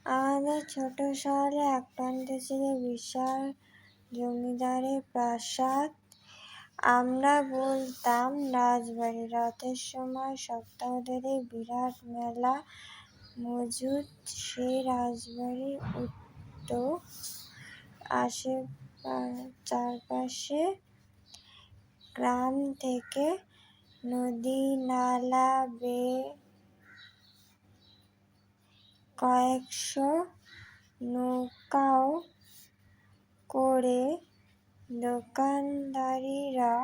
আমাদের ছোট শহরে এক প্রান্তে ছিল বিশাল জমিদারের প্রাসাদ। আমরা বলতাম রাজবাড়ি। রাতের সময় সপ্তাহ ধরে বিরাট মেলা মজুদ। সেই রাজবাড়ি উঠত চারপাশে গ্রাম থেকে নদী নালা বেয়ে কয়েকশো নৌকাও করে দোকানদারিরা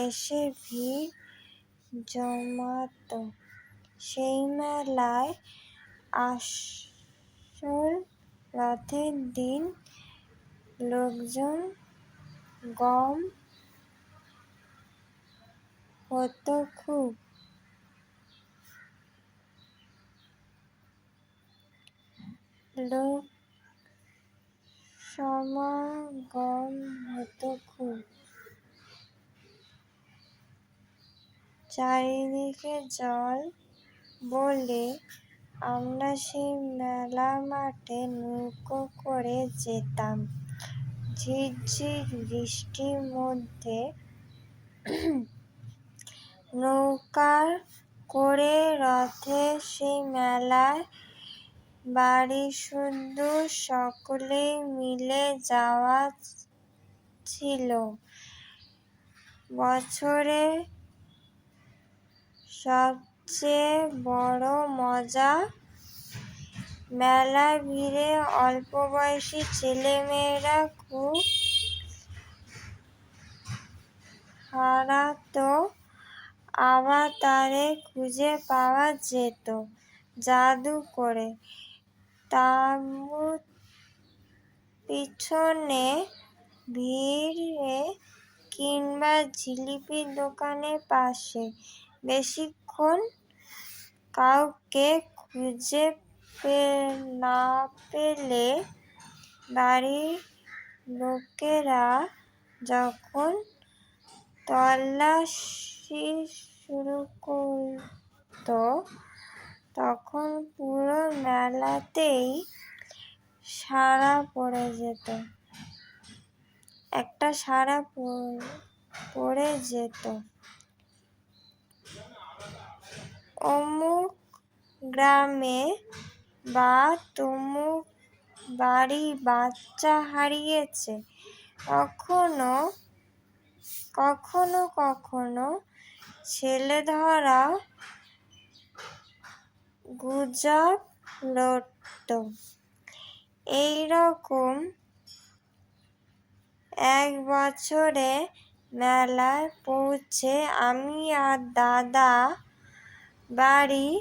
এসে ভিড় জমাত। সেই মেলায় আসল রথের দিন লোকজন গম হতো খুব। লোক সমাগম হতো খুব। চারিদিকে জল বলে আমরা সেই মেলা মাঠে নৌকো করে যেতাম। ঝিরঝির বৃষ্টির মধ্যে নৌকা করে রথে সেই মেলায় বাড়ি শুধু সকলেই মিলে যাওয়া ছিল বছরের সবচেয়ে বড় মজা। মেলার ভিড়ে অল্প বয়সী ছেলেমেয়েরা খুব হারাতো, আবার তাদের খুঁজে পাওয়া যেত জাদু করে তাঁবুর পিছনে ভিড়ে কিংবা জিলিপির দোকানের পাশে। বেশিক্ষণ কাউকে খুঁজে না পেলে বাড়ির লোকেরা যখন তল্লাশি শুরু করত তখন পুরো মেলাতেই সাড়া পড়ে যেত। অমুক গ্রামে বা তমুক বাড়ি বাচ্চা হারিয়েছে। কখনো কখনো ছেলেধরা গুজব রটত। এইরকম এক বছরে মেলায় পৌঁছে আমি আর দাদা বাড়ির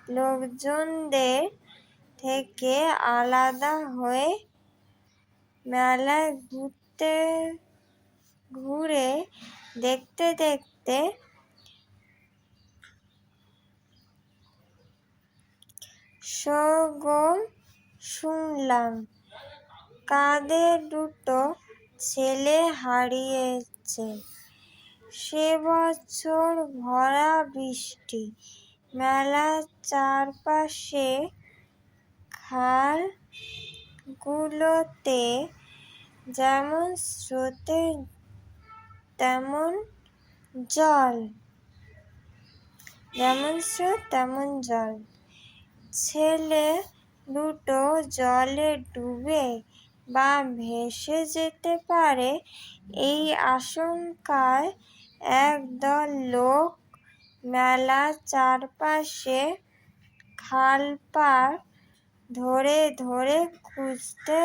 লোকজনদের থেকে আলাদা হয়ে মেলায় ঘুরে দেখতে দেখতে সরগোল শুনলাম কাদের দুটো ছেলে হারিয়েছে। সে বছর ভরা বৃষ্টি। মেলার চারপাশে খালগুলোতে যেমন স্রোত তেমন জল। ছেলে দুটো জলে ডুবে বা ভেসে যেতে পারে এই আশঙ্কায় একদল লোক মেলার চারপাশে খাল পাড় ধরে ধরে খুঁজতে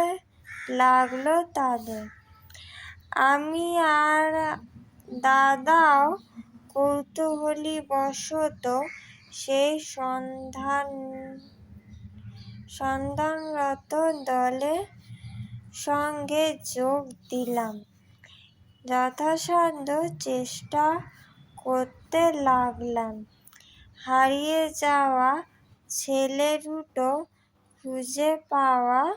লাগলো তাদের। আমি আর দাদাও কৌতূহলীবশত সেই সন্ধানরত দলের সঙ্গে যোগ দিলাম। যথাসাধ্য চেষ্টা করতে লাগলাম হারিয়ে যাওয়া ছেলে দুটো খুঁজে পাওয়ার।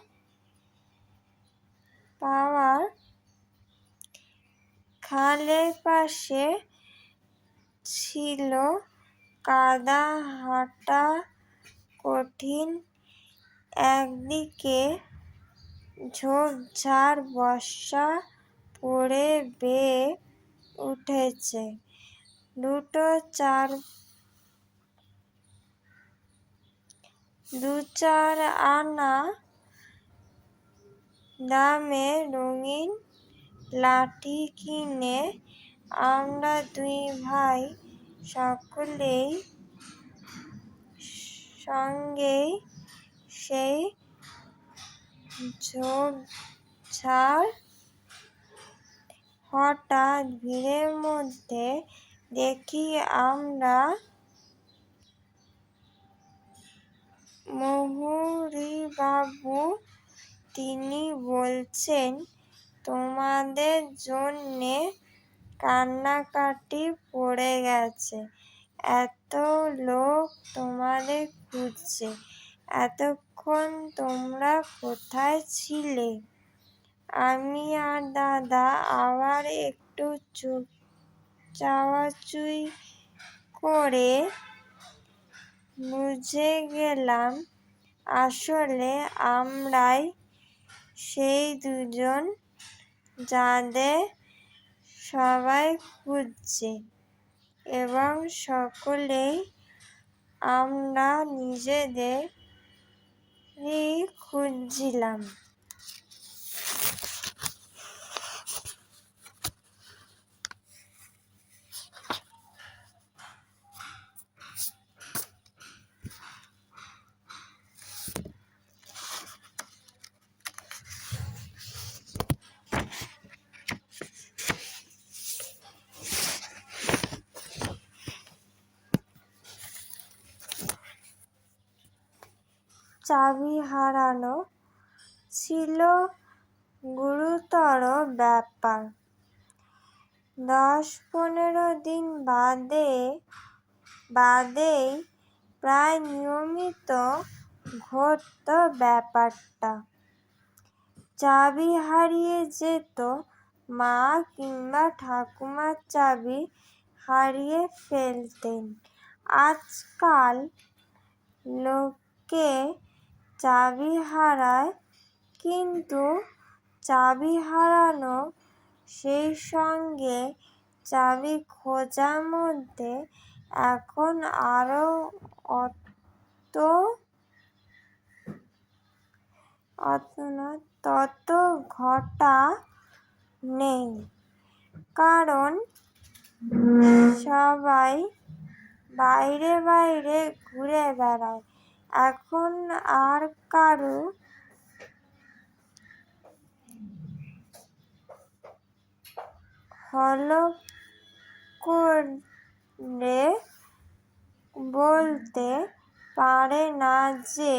খালের পাশে ছিল কাদা, হাঁটা কঠিন। একদিকে ঝোপঝাড় বর্ষা পড়ে বেয়ে উঠেছে। দু চার আনা দামে রঙিন লাঠি কিনে আমরা দুই ভাই সকলেই সঙ্গেই সেই ঝোপঝাড়। হঠাৎ ভিড়ের মধ্যে দেখি আমরা মুহুরীবাবু। তিনি বলছেন, তোমাদের জন্যে কান্নাকাটি পড়ে গেছে, এত লোক তোমাদের খুঁজছে, এতক্ষণ তোমরা কোথায় ছিলে? আমি আর দাদা আবার একটু চাওয়াচুই করে বুঝে গেলাম আসলে আমরাই সেই দুজন যাদের সবাই খুঁজছে, এবং সকলেই আমরা নিজেদেরই খুঁজছিলাম। চাবি হারানো ছিল গুরুতর ব্যাপার। 10-15 দিন বাদেই প্রায় নিয়মিত ঘটত ব্যাপারটা। চাবি হারিয়ে যেত, মা কিংবা ঠাকুমার চাবি হারিয়ে ফেলতেন। আজকাল লোকে চাবি হারায়, কিন্তু চাবি হারানো সেই সঙ্গে চাবি খোঁজার মধ্যে এখন আরও তত ঘটা নেই, কারণ সবাই বাইরে বাইরে ঘুরে বেড়ায়। এখন আর কারু হলো করে বলতে পারে না যে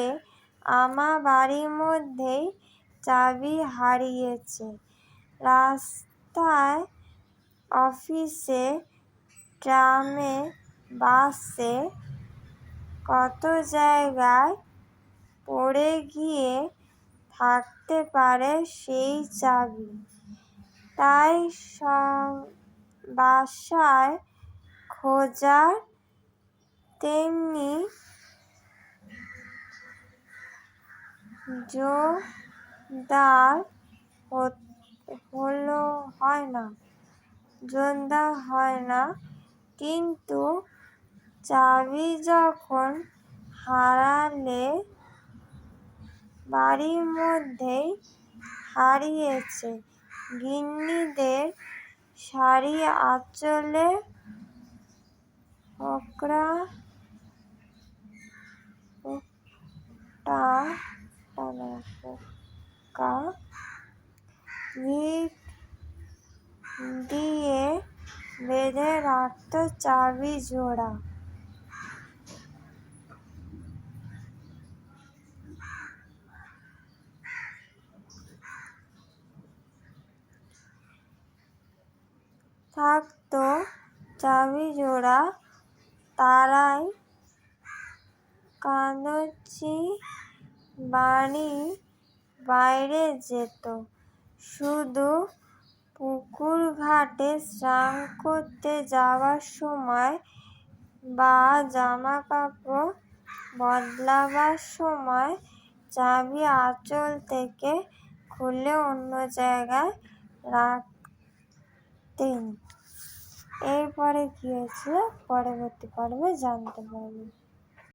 আমার বাড়ির মধ্যেই চাবি হারিয়েছে। রাস্তায়, অফিসে, ট্রামে, বাসে কত জায়গায় পড়ে গিয়ে থাকতে পারে সেই চাবি। তাই বাসায় খোঁজার তেমনি জোরদার হয় না। কিন্তু চাবি যখন হারালে বাড়ির মধ্যেই হারিয়েছে, গিন্নিদের শাড়ি আঁচলে ফোঁটা ভিড় দিয়ে বেঁধে রাখত চাবি জোড়া। থাকতো চাবি জোড়া, তারাই কাঁদছি বাড়ির বাইরে যেত। শুধু পুকুর ঘাটে স্নান করতে যাওয়ার সময় বা জামা কাপড় বদলাবার সময় চাবি আঁচল থেকে খুলে অন্য জায়গায় রাখতেন। এরপরে কি হয়েছিল পরবর্তী পর্বে জানতে পারবে।